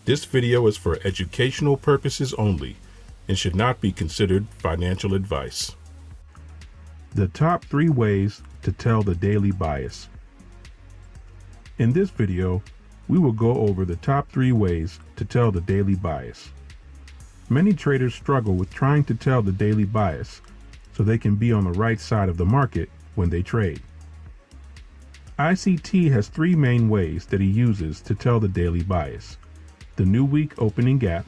This video is for educational purposes only and should not be considered financial advice. The top 3 ways to tell the daily bias. In this video, we will go over the top 3 ways to tell the daily bias. Many traders struggle with trying to tell the daily bias so they can be on the right side of the market when they trade. ICT has 3 main ways that he uses to tell the daily bias: the new week opening gap,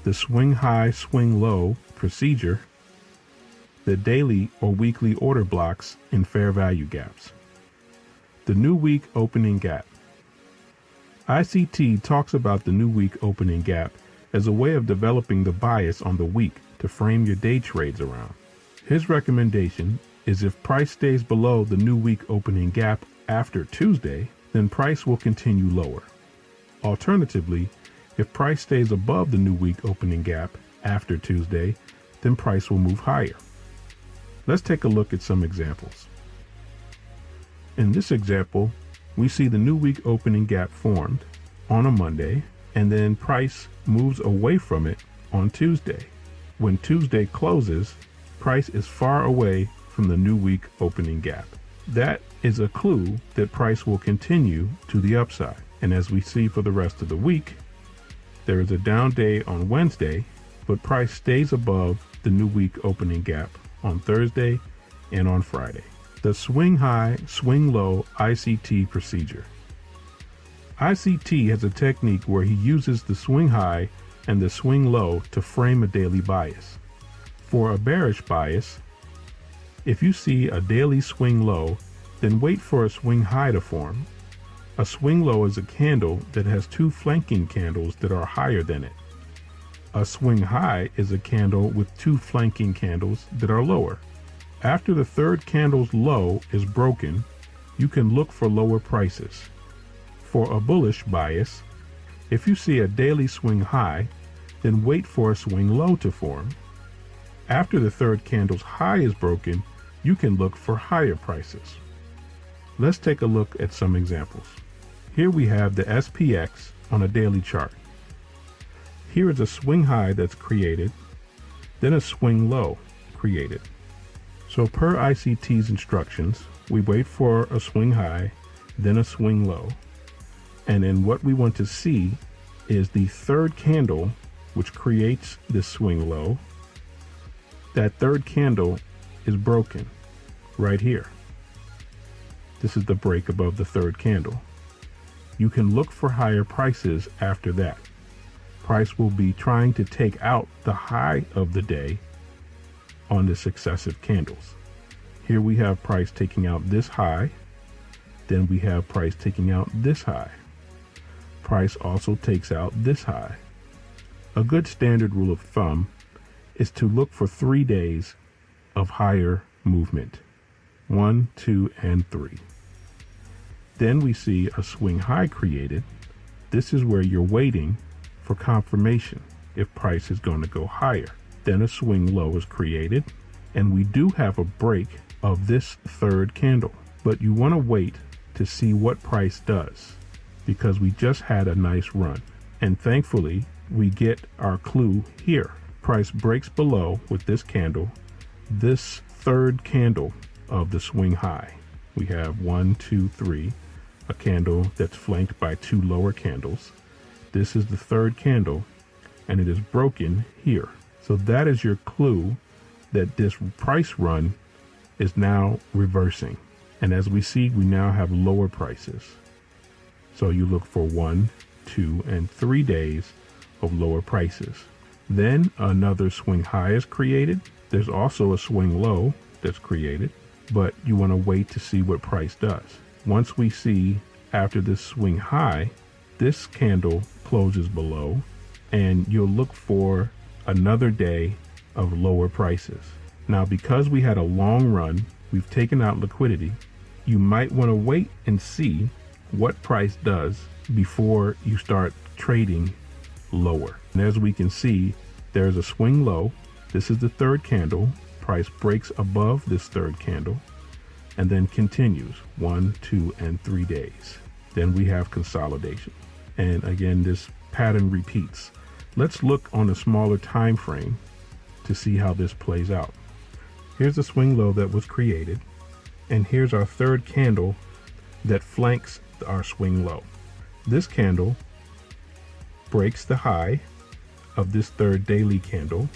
the swing high, swing low procedure, the daily or weekly order blocks and fair value gaps. The new week opening gap. ICT talks about the new week opening gap as a way of developing the bias on the week to frame your day trades around. His recommendation is if price stays below the new week opening gap after Tuesday, then price will continue lower. Alternatively, if price stays above the new week opening gap after Tuesday, then price will move higher. Let's take a look at some examples. In this example, we see the new week opening gap formed on a Monday, and then price moves away from it on Tuesday. When Tuesday closes, price is far away from the new week opening gap. That is a clue that price will continue to the upside. And as we see for the rest of the week, there is a down day on Wednesday, but price stays above the new week opening gap on Thursday and on Friday. The swing high, swing low ICT procedure. ICT has a technique where he uses the swing high and the swing low to frame a daily bias. For a bearish bias, if you see a daily swing low, then wait for a swing high to form. A swing low is a candle that has 2 flanking candles that are higher than it. A swing high is a candle with 2 flanking candles that are lower. After the third candle's low is broken, you can look for lower prices. For a bullish bias, if you see a daily swing high, then wait for a swing low to form. After the third candle's high is broken, you can look for higher prices. Let's take a look at some examples. Here we have the SPX on a daily chart. Here is a swing high that's created, then a swing low created. So per ICT's instructions, we wait for a swing high, then a swing low. And then what we want to see is the third candle, which creates this swing low. That third candle is broken right here. This is the break above the third candle. You can look for higher prices after that. Price will be trying to take out the high of the day on the successive candles. Here we have price taking out this high. Then we have price taking out this high. Price also takes out this high. A good standard rule of thumb is to look for 3 days of higher movement. 1, 2, and 3. Then we see a swing high created. This is where you're waiting for confirmation if price is going to go higher. Then a swing low is created, and we do have a break of this third candle, but you want to wait to see what price does because we just had a nice run. And thankfully, we get our clue here. Price breaks below with this candle, this third candle of the swing high. We have 1, 2, 3, a candle that's flanked by 2 lower candles. This is the third candle, and it is broken here. So that is your clue that this price run is now reversing. And as we see, we now have lower prices. So you look for 1, 2, and 3 days of lower prices. Then another swing high is created. There's also a swing low that's created, but you want to wait to see what price does. Once we see after this swing high, this candle closes below, and you'll look for another day of lower prices. Now, because we had a long run, we've taken out liquidity, you might want to wait and see what price does before you start trading lower. And as we can see, there's a swing low. This is the third candle. Price breaks above this third candle and then continues 1, 2, and 3 days. Then we have consolidation. And again, this pattern repeats. Let's look on a smaller time frame to see how this plays out. Here's the swing low that was created, and here's our third candle that flanks our swing low. This candle breaks the high of this third daily candle,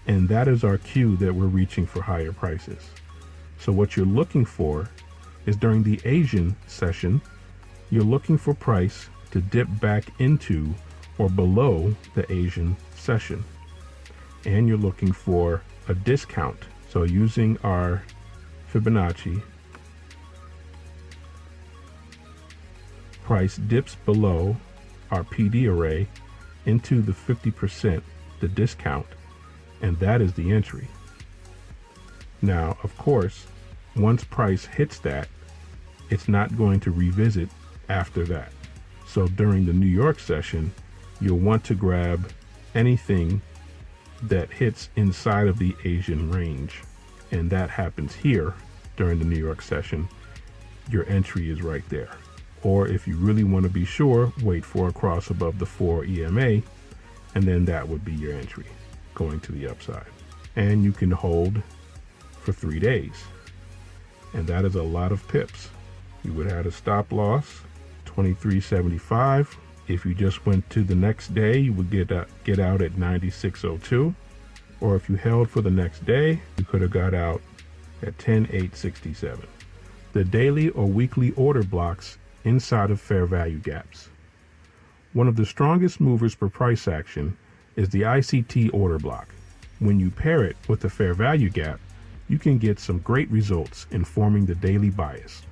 and that is our cue that we're reaching for higher prices. So what you're looking for is during the Asian session, you're looking for price to dip back into or below the Asian session. And you're looking for a discount. So using our Fibonacci, price dips below our PD array into the 50%, the discount, and that is the entry. Now, of course, once price hits that, it's not going to revisit after that. So during the New York session, you'll want to grab anything that hits inside of the Asian range, and that happens here during the New York session. Your entry is right there. Or if you really want to be sure, wait for a cross above the 4 EMA, and then that would be your entry going to the upside. And you can hold for 3 days, and that is a lot of pips. You would have a stop loss 23.75. If you just went to the next day, you would get out at 96.02, or if you held for the next day, you could have got out at 10.867. The daily or weekly order blocks inside of fair value gaps. One of the strongest movers for price action is the ICT order block. When you pair it with the fair value gap, you can get some great results in forming the daily bias.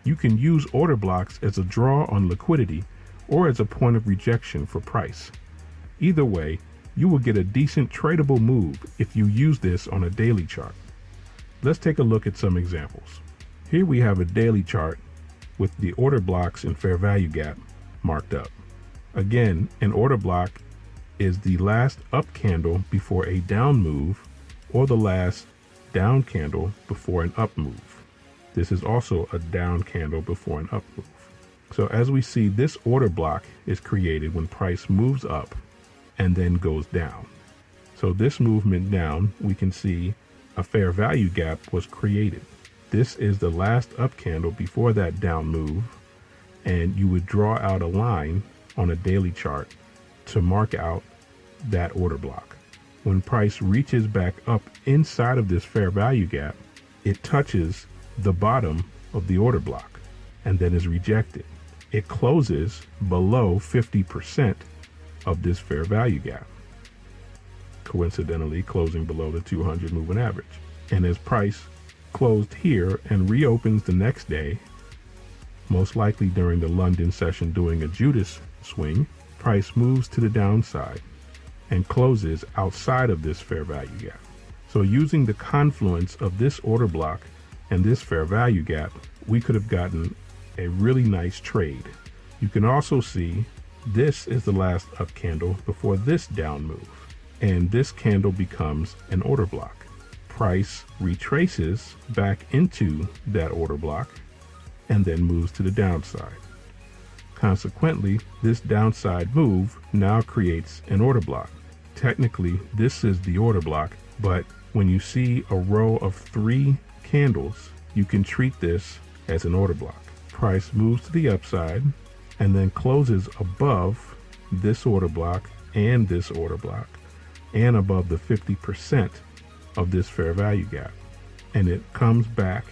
You can use order blocks as a draw on liquidity or as a point of rejection for price. Either way, you will get a decent tradable move if you use this on a daily chart. Let's take a look at some examples. Here we have a daily chart with the order blocks and fair value gap marked up. Again, an order block is the last up candle before a down move or the last down candle before an up move. This is also a down candle before an up move. So as we see, this order block is created when price moves up and then goes down. So this movement down, we can see a fair value gap was created. This is the last up candle before that down move, and you would draw out a line on a daily chart to mark out that order block. When price reaches back up inside of this fair value gap, it touches the bottom of the order block and then is rejected. It closes below 50% of this fair value gap, coincidentally closing below the 200 moving average. And as price closed here and reopens the next day, most likely during the London session doing a Judas swing, price moves to the downside and closes outside of this fair value gap. So using the confluence of this order block and this fair value gap, we could have gotten a really nice trade. You can also see this is the last up candle before this down move, and this candle becomes an order block. Price retraces back into that order block and then moves to the downside. Consequently, this downside move now creates an order block. Technically, this is the order block, but when you see a row of 3 candles, you can treat this as an order block. Price moves to the upside and then closes above this order block and this order block and above the 50% of this fair value gap, and it comes back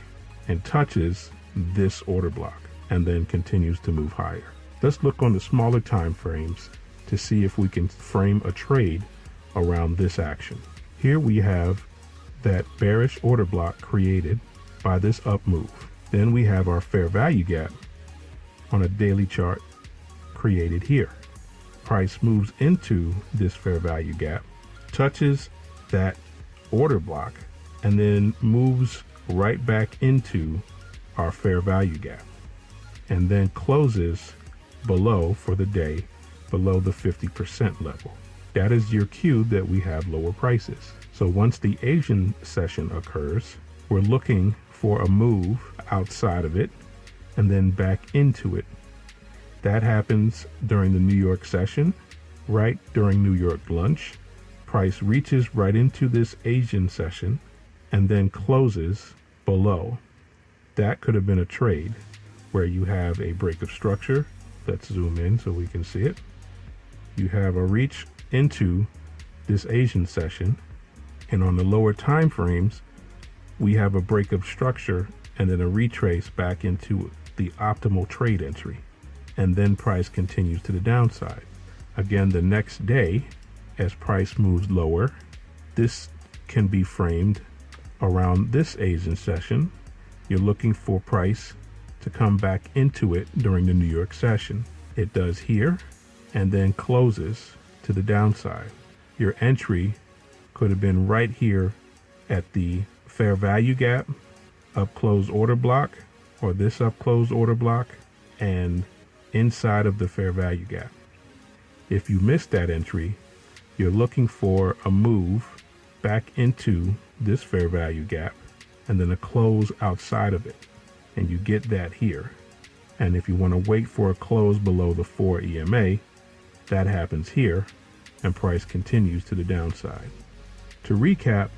and touches this order block and then continues to move higher. Let's look on the smaller time frames to see if we can frame a trade around this action. Here we have that bearish order block created by this up move. Then we have our fair value gap on a daily chart created here. Price moves into this fair value gap, touches that order block, and then moves right back into our fair value gap and then closes below for the day, below the 50% level. That is your cue that we have lower prices. So once the Asian session occurs, we're looking for a move outside of it and then back into it. That happens during the New York session, right during New York lunch. Price reaches right into this Asian session and then closes below. That could have been a trade where you have a break of structure. Let's zoom in so we can see it. You have a reach into this Asian session, and on the lower time frames, we have a break of structure and then a retrace back into the optimal trade entry, and then price continues to the downside. Again, the next day, as price moves lower, this can be framed around this Asian session. You're looking for price to come back into it during the New York session. It does here and then closes to the downside. Your entry could have been right here at the fair value gap, up close order block, or this up close order block, and inside of the fair value gap. If you missed that entry, you're looking for a move back into this fair value gap and then a close outside of it, and you get that here. And if you want to wait for a close below the 4 EMA, that happens here, and price continues to the downside. To recap,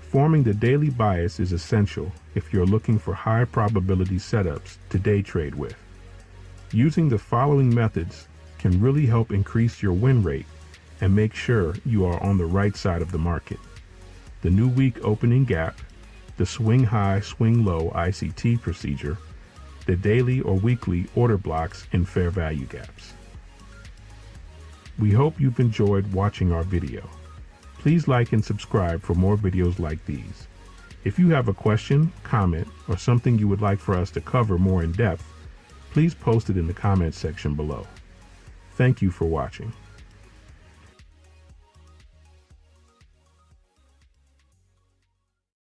forming the daily bias is essential if you're looking for high probability setups to day trade with. Using the following methods can really help increase your win rate and make sure you are on the right side of the market. The new week opening gap, the swing high, swing low ICT procedure, the daily or weekly order blocks and fair value gaps. We hope you've enjoyed watching our video. Please like and subscribe for more videos like these. If you have a question, comment, or something you would like for us to cover more in depth, please post it in the comment section below. Thank you for watching.